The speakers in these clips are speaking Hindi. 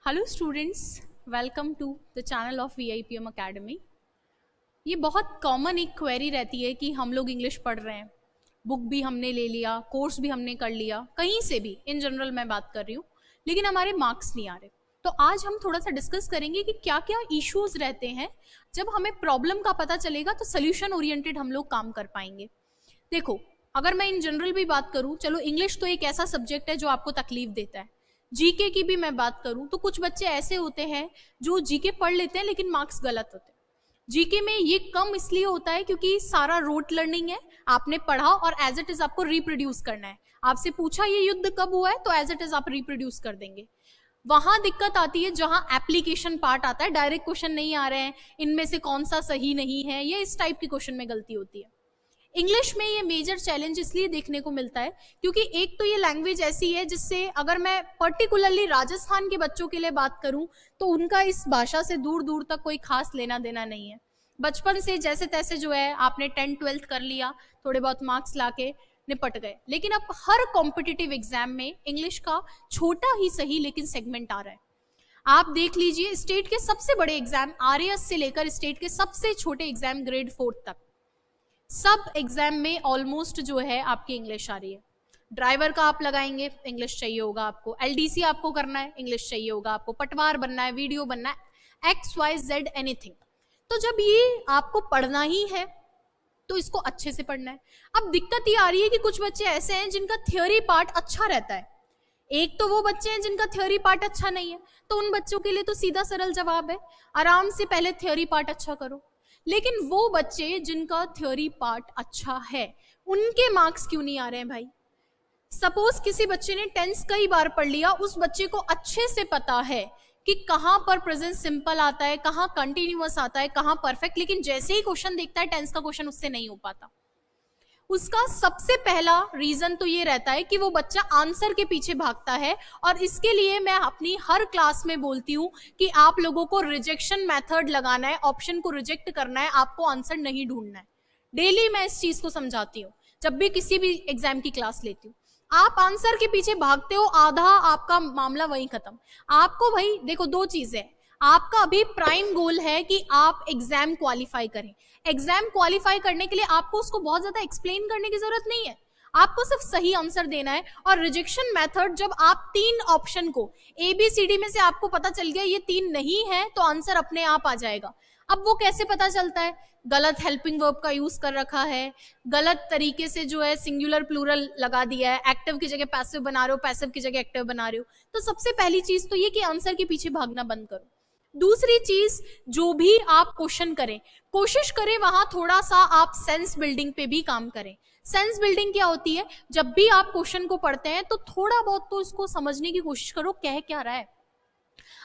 Hello students, welcome to the channel of VIPM academy. ये बहुत कॉमन एक क्वेरी रहती है कि हम लोग इंग्लिश पढ़ रहे हैं, बुक भी हमने ले लिया, कोर्स भी हमने कर लिया, कहीं से भी, इन जनरल मैं बात कर रही हूँ, लेकिन हमारे मार्क्स नहीं आ रहे। तो आज हम थोड़ा सा डिस्कस करेंगे कि क्या क्या इश्यूज रहते हैं। जब हमें प्रॉब्लम का पता चलेगा तो सोल्यूशन ओरिएंटेड हम लोग काम कर पाएंगे। देखो, अगर मैं इन जनरल भी बात करूँ, चलो इंग्लिश तो एक ऐसा सब्जेक्ट है जो आपको तकलीफ देता है। जीके की भी मैं बात करूं तो कुछ बच्चे ऐसे होते हैं जो जीके पढ़ लेते हैं लेकिन मार्क्स गलत होते हैं। जीके में ये कम इसलिए होता है क्योंकि सारा रोट लर्निंग है, आपने पढ़ा और एज इट इज आपको रिप्रोड्यूस करना है। आपसे पूछा ये युद्ध कब हुआ है तो एज इट इज आप रिप्रोड्यूस कर देंगे। वहां दिक्कत आती है जहां एप्लीकेशन पार्ट आता है, डायरेक्ट क्वेश्चन नहीं आ रहे हैं, इनमें से कौन सा सही नहीं है, ये इस टाइप के क्वेश्चन में गलती होती है। इंग्लिश में ये मेजर चैलेंज इसलिए देखने को मिलता है क्योंकि एक तो ये लैंग्वेज ऐसी है जिससे, अगर मैं पर्टिकुलरली राजस्थान के बच्चों के लिए बात करूं तो उनका इस भाषा से दूर दूर तक कोई खास लेना देना नहीं है। बचपन से जैसे तैसे जो है आपने 10th-12th कर लिया, थोड़े बहुत मार्क्स लाके निपट गए। लेकिन अब हर कॉम्पिटिटिव एग्जाम में इंग्लिश का छोटा ही सही लेकिन सेगमेंट आ रहा है। आप देख लीजिए, स्टेट के सबसे बड़े एग्जाम RAS से लेकर स्टेट के सबसे छोटे एग्जाम ग्रेड 4 तक, सब एग्जाम में ऑलमोस्ट जो है आपकी इंग्लिश आ रही है। ड्राइवर का आप लगाएंगे, इंग्लिश चाहिए होगा आपको। LDC आपको करना है, इंग्लिश चाहिए होगा आपको। पटवार बनना है, वीडियो बनना है, XYZ एनीथिंग। तो जब ये आपको पढ़ना ही है तो इसको अच्छे से पढ़ना है। अब दिक्कत ये आ रही है कि कुछ बच्चे ऐसे हैं जिनका थ्योरी पार्ट अच्छा रहता है, एक तो वो बच्चे हैं जिनका थ्योरी पार्ट अच्छा नहीं है। तो उन बच्चों के लिए तो सीधा सरल जवाब है, आराम से पहले थ्योरी पार्ट अच्छा करो। लेकिन वो बच्चे जिनका थ्योरी पार्ट अच्छा है, उनके मार्क्स क्यों नहीं आ रहे हैं भाई? सपोज किसी बच्चे ने टेंस कई बार पढ़ लिया, उस बच्चे को अच्छे से पता है कि कहां पर प्रेजेंट सिंपल आता है, कहां कंटिन्यूअस आता है, कहां परफेक्ट, लेकिन जैसे ही क्वेश्चन देखता है टेंस का क्वेश्चन उससे नहीं हो पाता। उसका सबसे पहला रीजन तो ये रहता है कि वो बच्चा आंसर के पीछे भागता है। और इसके लिए मैं अपनी हर क्लास में बोलती हूँ कि आप लोगों को रिजेक्शन मेथड लगाना है, ऑप्शन को रिजेक्ट करना है, आपको आंसर नहीं ढूंढना है। डेली मैं इस चीज को समझाती हूँ जब भी किसी भी एग्जाम की क्लास लेती हूँ। आप आंसर के पीछे भागते हो, आधा आपका मामला वहीं खत्म। आपको भाई देखो, दो चीजें, आपका अभी प्राइम गोल है कि आप एग्जाम क्वालिफाई करें। एग्जाम क्वालिफाई करने के लिए आपको उसको बहुत ज्यादा एक्सप्लेन करने की जरूरत नहीं है, आपको सिर्फ सही आंसर देना है। और रिजेक्शन मेथड, जब आप 3 ऑप्शन को ABCD में से आपको पता चल गया ये 3 नहीं है तो आंसर अपने आप आ जाएगा। अब वो कैसे पता चलता है? गलत हेल्पिंग वर्ब का यूज कर रखा है, गलत तरीके से जो है सिंगुलर प्लूरल लगा दिया है, एक्टिव की जगह पैसिव बना रहे हो, पैसिव की जगह एक्टिव बना रहे हो। तो सबसे पहली चीज तो ये कि आंसर के पीछे भागना बंद करो। दूसरी चीज, जो भी आप क्वेश्चन करें, कोशिश करें वहां थोड़ा सा आप सेंस बिल्डिंग पे भी काम करें। सेंस बिल्डिंग क्या होती है? जब भी आप क्वेश्चन को पढ़ते हैं तो थोड़ा बहुत तो इसको समझने की कोशिश करो, कह क्या रहा है।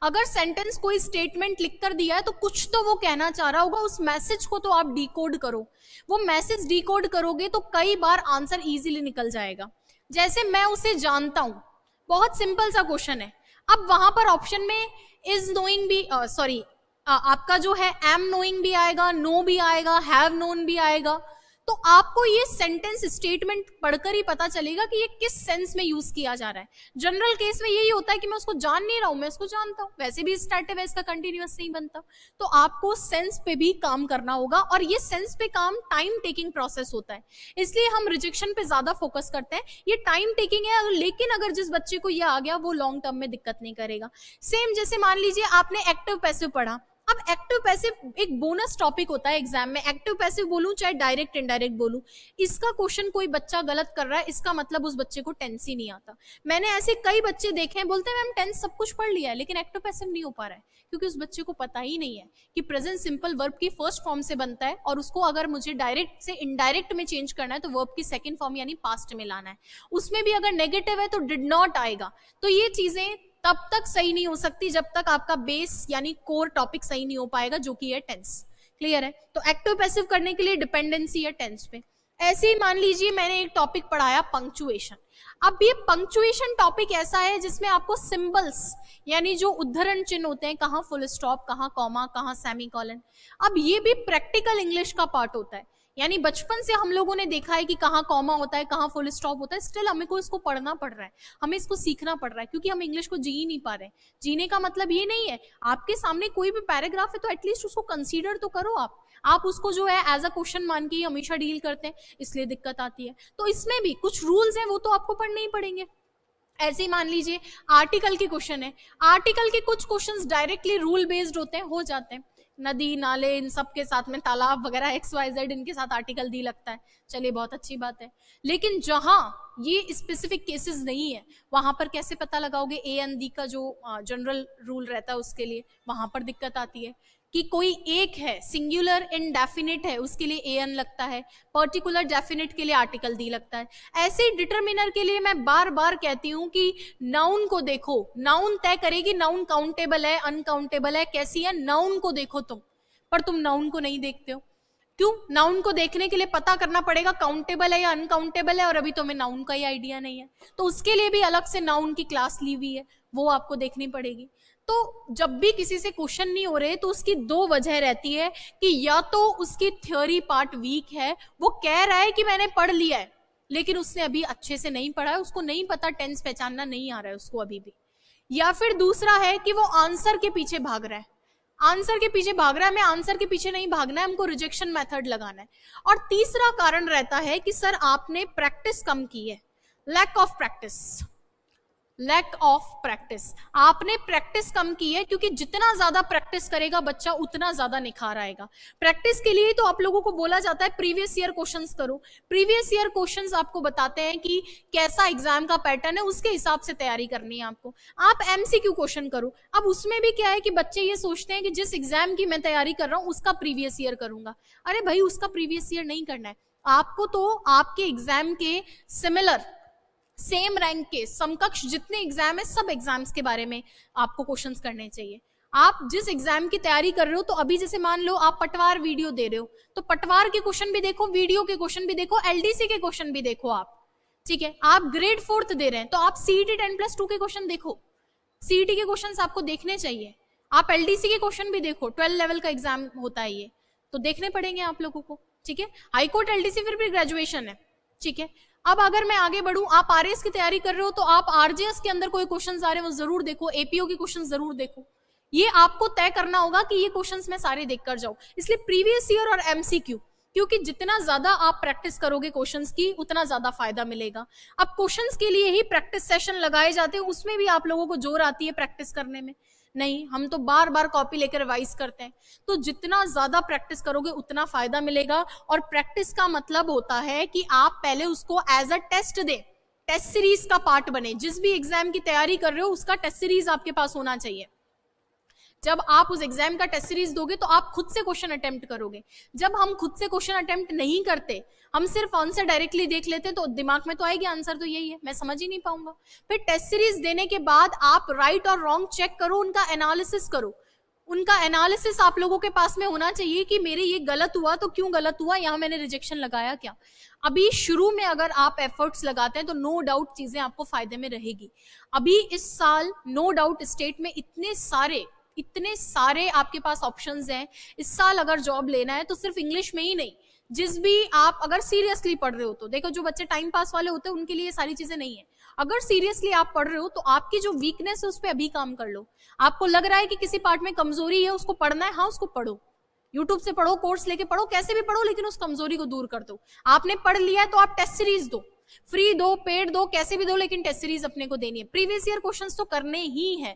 अगर सेंटेंस कोई स्टेटमेंट लिख कर दिया है तो कुछ तो वो कहना चाह रहा होगा, उस मैसेज को तो आप डिकोड करो। वो मैसेज डिकोड करोगे तो कई बार आंसर इजीली निकल जाएगा। जैसे मैं उसे जानता हूं, बहुत सिंपल सा क्वेश्चन है। अब वहां पर ऑप्शन में इज नोइंग भी, सॉरी, आपका जो है एम नोइंग भी आएगा, नो भी आएगा, हैव नोन भी आएगा। तो आपको ये सेंटेंस स्टेटमेंट पढ़कर ही पता चलेगा कि ये किस सेंस में यूज किया जा रहा है। जनरल केस में यही होता है कि मैं उसको जान नहीं रहा हूं, मैं उसको जानता हूं, वैसे भी स्टैटिव है, इसका कंटिन्यूअस नहीं बनता। तो आपको सेंस पे भी काम करना होगा, और ये सेंस पे काम टाइम टेकिंग प्रोसेस होता है, इसलिए हम रिजेक्शन पे ज्यादा फोकस करते हैं। ये टाइम टेकिंग है, लेकिन अगर जिस बच्चे को ये आ गया वो लॉन्ग टर्म में दिक्कत नहीं करेगा। सेम जैसे मान लीजिए आपने एक्टिव पैसिव पढ़ा। अब एक्टिव पैसिव एक बोनस टॉपिक होता है एग्जाम में। एक्टिव पैसिव बोलूं चाहे डायरेक्ट इनडायरेक्ट बोलूं, इसका क्वेश्चन कोई बच्चा गलत कर रहा है, इसका मतलब उस बच्चे को टेंस ही नहीं आता। मैंने ऐसे कई बच्चे देखे हैं, बोलते हैं मैम टेंस सब कुछ पढ़ लिया है लेकिन एक्टिव पैसिव नहीं हो पा रहा है, क्योंकि उस बच्चे को पता ही नहीं है कि प्रेजेंट सिंपल वर्ब की फर्स्ट फॉर्म से बनता है, और उसको अगर मुझे डायरेक्ट से इनडायरेक्ट में चेंज करना है तो वर्ब की सेकेंड फॉर्म यानी पास्ट में लाना है। उसमें भी अगर नेगेटिव है तो डिड नॉट आएगा। तो ये चीजें तब तक सही नहीं हो सकती जब तक आपका बेस यानी कोर टॉपिक सही नहीं हो पाएगा, जो कि है टेंस। क्लियर है? तो एक्टिव पैसिव करने के लिए डिपेंडेंसी है टेंस पे। ऐसे ही मान लीजिए मैंने एक टॉपिक पढ़ाया पंक्चुएशन। अब ये पंक्चुएशन टॉपिक ऐसा है जिसमें आपको सिंबल्स यानी जो उद्धरण चिन्ह होते हैं, कहाँ फुल स्टॉप, कहाँ कॉमा, कहाँ सेमीकोलन, अब ये भी प्रैक्टिकल इंग्लिश का पार्ट होता है। यानी बचपन से हम लोगों ने देखा है कि कहाँ कॉमा होता है, कहाँ फुल स्टॉप होता है, स्टिल हमें को इसको पढ़ना पड़ रहा है, हमें इसको सीखना पड़ रहा है, क्योंकि हम इंग्लिश को जी ही नहीं पा रहे। जीने का मतलब ये नहीं है आपके सामने कोई भी पैराग्राफ है तो एटलीस्ट उसको कंसीडर तो करो। आप उसको जो है एज अ क्वेश्चन मान के ही हमेशा डील करते हैं, इसलिए दिक्कत आती है। तो इसमें भी कुछ रूल्स हैं, वो तो आपको पढ़ने ही पड़ेंगे। ऐसे ही मान लीजिए आर्टिकल के क्वेश्चन है, आर्टिकल के कुछ क्वेश्चंस डायरेक्टली रूल बेस्ड होते हैं, हो जाते हैं, नदी नाले इन सब के साथ में तालाब वगैरह XYZ इनके साथ आर्टिकल दी लगता है, चलिए बहुत अच्छी बात है। लेकिन जहां ये स्पेसिफिक केसेस नहीं है वहां पर कैसे पता लगाओगे? ए एंड डी का जो जनरल रूल रहता है उसके लिए वहां पर दिक्कत आती है कि कोई एक है सिंगुलर इंडेफिनिट है उसके लिए एन लगता है, पर्टिकुलर डेफिनिट के लिए आर्टिकल दी लगता है। ऐसे ही डिटरमिनर के लिए मैं बार बार कहती हूं कि नाउन को देखो, नाउन तय करेगी नाउन काउंटेबल है अनकाउंटेबल है कैसी है, नाउन को देखो तुम, पर तुम नाउन को नहीं देखते हो। क्यों? नाउन को देखने के लिए पता करना पड़ेगा काउंटेबल है या अनकाउंटेबल है, और अभी तुम्हें नाउन का ही आइडिया नहीं है, तो उसके लिए भी अलग से नाउन की क्लास ली हुई है, वो आपको देखनी पड़ेगी। तो जब भी किसी से क्वेश्चन नहीं हो रहे तो उसकी दो वजह रहती है कि या तो उसकी थ्योरी पार्ट वीक है, वो कह रहा है कि मैंने पढ़ लिया है लेकिन उसने अभी अच्छे से नहीं पढ़ा है, उसको नहीं पता, टेंस पहचानना नहीं आ रहा है उसको अभी भी, या फिर दूसरा है कि वो आंसर के पीछे भाग रहा है, आंसर के पीछे भाग रहा है। हमें आंसर के पीछे नहीं भागना है, हमको रिजेक्शन मेथड लगाना है। और तीसरा कारण रहता है कि सर आपने प्रैक्टिस कम की है, lack of practice, lack of practice, आपने प्रैक्टिस कम की है, क्योंकि जितना ज्यादा प्रैक्टिस करेगा बच्चा उतना ज्यादा निखार आएगा। प्रैक्टिस के लिए तो आप लोगों को बोला जाता है प्रीवियस ईयर क्वेश्चंस करो, प्रीवियस ईयर क्वेश्चंस आपको बताते हैं कि कैसा एग्जाम का पैटर्न है, उसके हिसाब से तैयारी करनी है आपको। आप MCQ क्वेश्चन करो, अब उसमें भी क्या है कि बच्चे ये सोचते हैं कि जिस एग्जाम की मैं तैयारी कर रहा हूं उसका प्रीवियस ईयर करूंगा। अरे भाई उसका प्रीवियस ईयर नहीं करना है आपको, तो आपके एग्जाम के सिमिलर सेम रैंक के समकक्ष जितने एग्जाम है सब एग्जाम्स के बारे में आपको क्वेश्चंस करने चाहिए। आप जिस एग्जाम की तैयारी कर रहे हो, तो अभी जैसे मान लो आप पटवार वीडियो दे रहे हो तो पटवार के क्वेश्चन भी देखो, वीडियो के क्वेश्चन भी देखो, LDC के क्वेश्चन भी देखो आप, ठीक है। आप ग्रेड 4th दे रहे हैं तो आप CET 10+2 के क्वेश्चन देखो, CET के क्वेश्चन आपको देखने चाहिए। आप LDC के क्वेश्चन भी देखो, 12 लेवल का एग्जाम होता है ये, तो देखने पड़ेंगे आप लोगों को, ठीक है। हाईकोर्ट LDC फिर भी ग्रेजुएशन है, ठीक है। अब अगर मैं आगे बढ़ूं, आप RAS की तैयारी कर रहे हो तो आप RJS के अंदर कोई क्वेश्चंस आ रहे हैं वो जरूर देखो, APO के क्वेश्चंस जरूर देखो। ये आपको तय करना होगा कि ये क्वेश्चंस मैं सारे देख कर जाऊं। इसलिए प्रीवियस ईयर और MCQ, क्योंकि जितना ज्यादा आप प्रैक्टिस करोगे क्वेश्चंस की उतना ज्यादा फायदा मिलेगा। अब क्वेश्चंस के लिए ही प्रैक्टिस सेशन लगाए जाते हैं, उसमें भी आप लोगों को जोर आती है प्रैक्टिस करने में, नहीं हम तो बार बार कॉपी लेकर रिवाइज करते हैं। तो जितना ज्यादा प्रैक्टिस करोगे उतना फायदा मिलेगा। और प्रैक्टिस का मतलब होता है कि आप पहले उसको एज अ टेस्ट दे, टेस्ट सीरीज का पार्ट बने। जिस भी एग्जाम की तैयारी कर रहे हो उसका टेस्ट सीरीज आपके पास होना चाहिए। जब आप उस एग्जाम का टेस्ट सीरीज दोगे तो आप खुद से क्वेश्चन अटेम्प्ट करोगे। जब हम खुद से क्वेश्चन अटेम्प्ट नहीं करते, हम सिर्फ आंसर डायरेक्टली देख लेते तो दिमाग में तो आएगी आंसर तो यही है, मैं समझ ही नहीं पाऊंगा। फिर टेस्ट सीरीज देने के बाद आप राइट और रॉन्ग चेक करो, उनका एनालिसिस करो। उनका एनालिसिस आप लोगों के पास में होना चाहिए कि मेरे ये गलत हुआ तो क्यों गलत हुआ, यहाँ मैंने रिजेक्शन लगाया क्या। अभी शुरू में अगर आप एफर्ट्स लगाते हैं तो नो डाउट चीजें आपको फायदे में रहेगी। अभी इस साल नो डाउट स्टेट में इतने सारे आपके पास ऑप्शंस हैं। इस साल अगर जॉब लेना है तो सिर्फ इंग्लिश में ही नहीं, जिस भी आप अगर सीरियसली पढ़ रहे हो तो देखो, जो बच्चे टाइम पास वाले होते हैं उनके लिए ये सारी चीजें नहीं है। अगर सीरियसली आप पढ़ रहे हो तो आपकी जो वीकनेस है उस पर अभी काम कर लो। आपको लग रहा है कि किसी पार्ट में कमजोरी है, उसको पढ़ना है, हाँ उसको पढ़ो, यूट्यूब से पढ़ो, कोर्स लेके पढ़ो, कैसे भी पढ़ो, लेकिन उस कमजोरी को दूर कर दो। आपने पढ़ लिया है तो आप टेस्ट सीरीज दो, फ्री दो, पेड दो, कैसे भी दो, लेकिन टेस्ट सीरीज अपने को देनी है। प्रीवियस ईयर क्वेश्चंस तो करने ही है।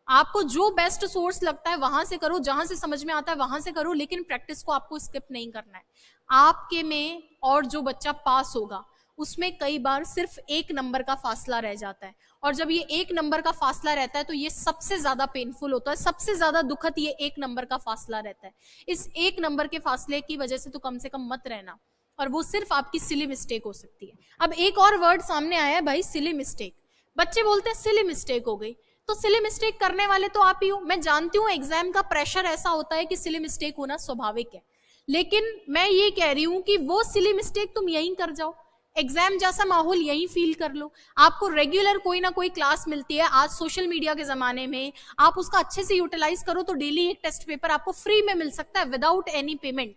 आपको जो बेस्ट सोर्स लगता है वहां से करो, जहां से समझ में आता है वहां से करो, लेकिन प्रैक्टिस को आपको स्किप नहीं करना है। आपके में और जो बच्चा पास होगा उसमें कई बार सिर्फ 1 नंबर का फासला रह जाता है, और जब ये 1 नंबर का फासला रहता है तो ये सबसे ज्यादा पेनफुल होता है, सबसे ज्यादा दुखद ये 1 नंबर का फासला रहता है। इस 1 नंबर के फासले की वजह से तो कम से कम मत रहना, और वो सिर्फ आपकी सिली मिस्टेक हो सकती है। अब एक और वर्ड सामने आया है भाई, सिली मिस्टेक। बच्चे बोलते हैं सिली मिस्टेक हो गई, तो सिली मिस्टेक करने वाले तो आप ही हो। मैं जानती हूँ एग्जाम का प्रेशर ऐसा होता है कि सिली मिस्टेक होना स्वाभाविक है, लेकिन मैं ये कह रही हूँ कि वो सिली मिस्टेक तुम यहीं कर जाओ, एग्जाम जैसा माहौल यहीं फील कर लो। आपको रेगुलर कोई ना कोई क्लास मिलती है, आज सोशल मीडिया के जमाने में आप उसका अच्छे से यूटिलाइज करो तो डेली एक टेस्ट पेपर आपको फ्री में मिल सकता है विदाउट एनी पेमेंट।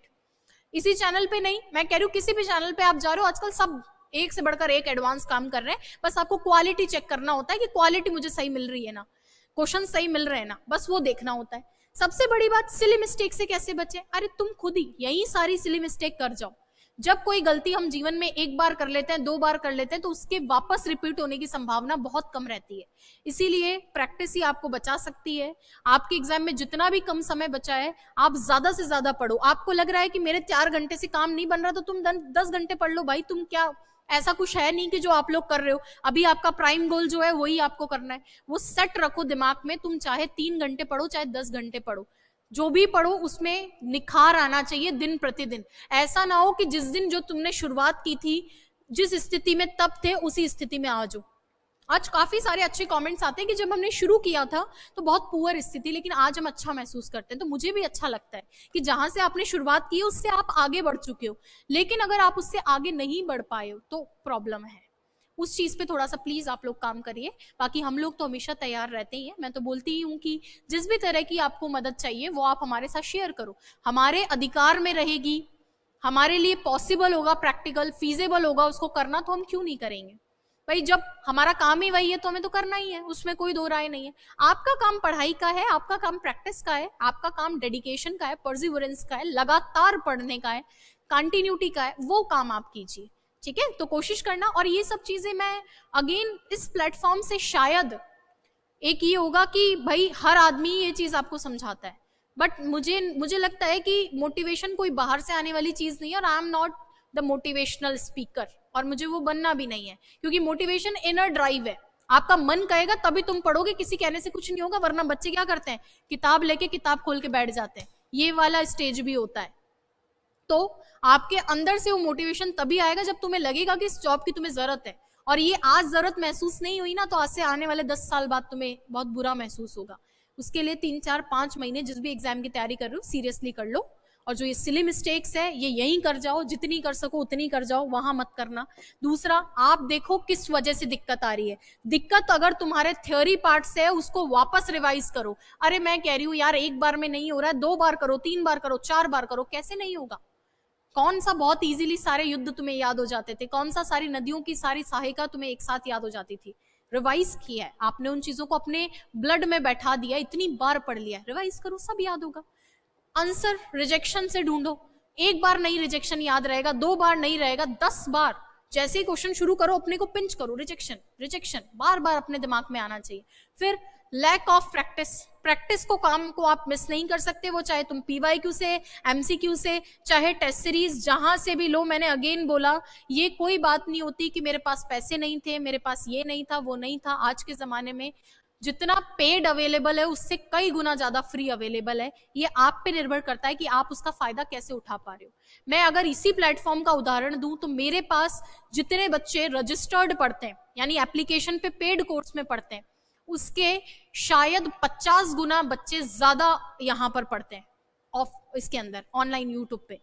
इसी चैनल पे नहीं, मैं कह रही हूँ किसी भी चैनल पे आप जा रहे हो, आजकल सब एक से बढ़कर एक एडवांस काम कर रहे हैं, बस आपको क्वालिटी चेक करना होता है कि क्वालिटी मुझे सही मिल रही है ना, क्वेश्चन सही मिल रहे हैं ना, बस वो देखना होता है। सबसे बड़ी बात, सिली मिस्टेक से कैसे बचे? अरे तुम खुद ही यही सारी सिली मिस्टेक कर जाओ। जब कोई गलती हम जीवन में एक बार कर लेते हैं, 2 बार कर लेते हैं, तो उसके वापस रिपीट होने की संभावना बहुत कम रहती है। इसीलिए प्रैक्टिस ही आपको बचा सकती है। आपके एग्जाम में जितना भी कम समय बचा है, आप ज्यादा से ज्यादा पढ़ो। आपको लग रहा है कि मेरे 4 घंटे से काम नहीं बन रहा, तो तुम 10 घंटे पढ़ लो भाई। तुम क्या, ऐसा कुछ है नहीं कि जो आप लोग कर रहे हो, अभी आपका प्राइम गोल जो है वही आपको करना है। वो सेट रखो दिमाग में, तुम चाहे 3 घंटे पढ़ो, चाहे 10 घंटे पढ़ो, जो भी पढ़ो उसमें निखार आना चाहिए दिन प्रतिदिन। ऐसा ना हो कि जिस दिन जो तुमने शुरुआत की थी, जिस स्थिति में तब थे, उसी स्थिति में आ जाओ। आज काफी सारे अच्छे कमेंट्स आते हैं कि जब हमने शुरू किया था तो बहुत पुअर स्थिति, लेकिन आज हम अच्छा महसूस करते हैं। तो मुझे भी अच्छा लगता है कि जहां से आपने शुरुआत की है उससे आप आगे बढ़ चुके हो। लेकिन अगर आप उससे आगे नहीं बढ़ पाए हो तो प्रॉब्लम है। उस चीज पे थोड़ा सा प्लीज आप लोग काम करिए। बाकी हम लोग तो हमेशा तैयार रहते ही हैं। मैं तो बोलती ही हूँ कि जिस भी तरह की आपको मदद चाहिए वो आप हमारे साथ शेयर करो, हमारे अधिकार में रहेगी, हमारे लिए पॉसिबल होगा, प्रैक्टिकल फीजेबल होगा उसको करना, तो हम क्यों नहीं करेंगे भाई। जब हमारा काम ही वही है तो हमें तो करना ही है, उसमें कोई दो राय नहीं है। आपका काम पढ़ाई का है, आपका काम प्रैक्टिस का है, आपका काम डेडिकेशन का है, परसिवरेंस का है, लगातार पढ़ने का है, कंटिन्यूटी का है, वो काम आप कीजिए। ठीक है, तो कोशिश करना। और ये सब चीजें मैं अगेन इस प्लेटफॉर्म से शायद एक ये होगा कि भाई हर आदमी ये चीज आपको समझाता है, बट मुझे लगता है कि मोटिवेशन कोई बाहर से आने वाली चीज नहीं है, और I am not the motivational speaker, और मुझे वो बनना भी नहीं है, क्योंकि मोटिवेशन इनर ड्राइव है। आपका मन कहेगा तभी तुम पढ़ोगे, किसी कहने से कुछ नहीं होगा। वरना बच्चे क्या करते हैं, किताब लेके किताब खोल के बैठ जाते हैं, ये वाला स्टेज भी होता है। तो आपके अंदर से वो मोटिवेशन तभी आएगा जब तुम्हें लगेगा कि इस जॉब की तुम्हें जरूरत है। और ये आज जरूरत महसूस नहीं हुई ना, तो आज से आने वाले 10 साल बाद तुम्हें बहुत बुरा महसूस होगा। उसके लिए 3, 4, 5 महीने जिस भी एग्जाम की तैयारी कर रहे हो सीरियसली कर लो। और जो ये सिली मिस्टेक्स है ये यहीं कर जाओ, जितनी कर सको उतनी कर जाओ, वहां मत करना। दूसरा, आप देखो किस वजह से दिक्कत आ रही है। दिक्कत अगर तुम्हारे थ्योरी पार्ट से है, उसको वापस रिवाइज करो। अरे मैं कह रही हूँ यार, एक बार में नहीं हो रहा है, 2 बार करो, 3 बार करो, 4 बार करो, कैसे नहीं होगा? कौन सा बहुत इजीली सारे युद्ध तुम्हें याद हो जाते थे? कौन सा सारी नदियों की सारी सहायिका तुम्हें एक साथ याद हो जाती थी? रिवाइज किया है आपने, उन चीजों को अपने ब्लड में बैठा दिया, इतनी बार पढ़ लिया, रिवाइज करो, सब याद होगा। आंसर रिजेक्शन से ढूंढो। एक बार नहीं रिजेक्शन याद रहेगा, 2 बार नहीं रहेगा, 10 बार। जैसे ही क्वेश्चन शुरू करो अपने को पिंच करो, रिजेक्शन रिजेक्शन, बार बार अपने दिमाग में आना चाहिए। फिर लैक ऑफ प्रैक्टिस, प्रैक्टिस को काम को आप मिस नहीं कर सकते, वो चाहे तुम पीवाईक्यू से, एमसीक्यू से, चाहे टेस्ट सीरीज जहां से भी लो। मैंने अगेन बोला, ये कोई बात नहीं होती कि मेरे पास पैसे नहीं थे, मेरे पास ये नहीं था, वो नहीं था। आज के जमाने में जितना पेड अवेलेबल है उससे कई गुना ज्यादा फ्री अवेलेबल है। ये आप पे निर्भर करता है कि आप उसका फायदा कैसे उठा पा रहे हो। मैं अगर इसी प्लेटफॉर्म का उदाहरण दूं तो मेरे पास जितने बच्चे रजिस्टर्ड पढ़ते हैं, यानी एप्लीकेशन पे पेड कोर्स में पढ़ते हैं, उसके शायद 50 गुना बच्चे ज्यादा यहां पर पढ़ते हैं ऑफ इसके अंदर ऑनलाइन यूट्यूब पे।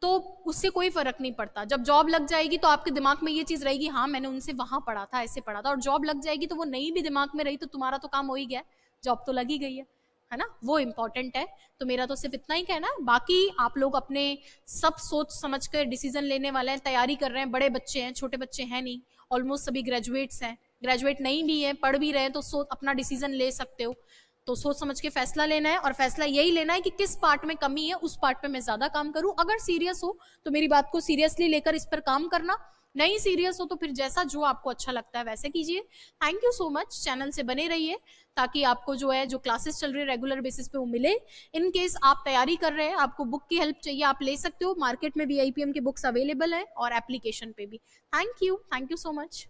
तो उससे कोई फर्क नहीं पड़ता। जब जॉब लग जाएगी तो आपके दिमाग में ये चीज रहेगी, हाँ मैंने उनसे वहां पढ़ा था, ऐसे पढ़ा था। और जॉब लग जाएगी तो वो नहीं भी दिमाग में रही तो तुम्हारा तो काम हो ही गया, जॉब तो लग ही गई है ना? वो इंपॉर्टेंट है। तो मेरा तो सिर्फ इतना ही कहना है। बाकी आप लोग अपने सब सोच समझ कर डिसीजन लेने वाले हैं, तैयारी कर रहे हैं। बड़े बच्चे हैं, छोटे बच्चे हैं नहीं, ऑलमोस्ट सभी ग्रेजुएट्स हैं। ग्रेजुएट नहीं भी है, पढ़ भी रहे हैं, तो अपना डिसीजन ले सकते हो। तो सोच समझ के फैसला लेना है, और फैसला यही लेना है कि किस पार्ट में कमी है, उस पार्ट पे मैं ज्यादा काम करूं। अगर सीरियस हो तो मेरी बात को सीरियसली लेकर इस पर काम करना, नहीं सीरियस हो तो फिर जैसा जो आपको अच्छा लगता है वैसे कीजिए। Thank you so much, channel से बने रहिए ताकि आपको जो है जो क्लासेस चल रही है रेगुलर बेसिस पे वो मिले। इन केस आप तैयारी कर रहे हैं, आपको बुक की हेल्प चाहिए, आप ले सकते हो। मार्केट में भी वीआईपीएम की बुक्स अवेलेबल है और एप्लीकेशन पे भी। Thank you so much.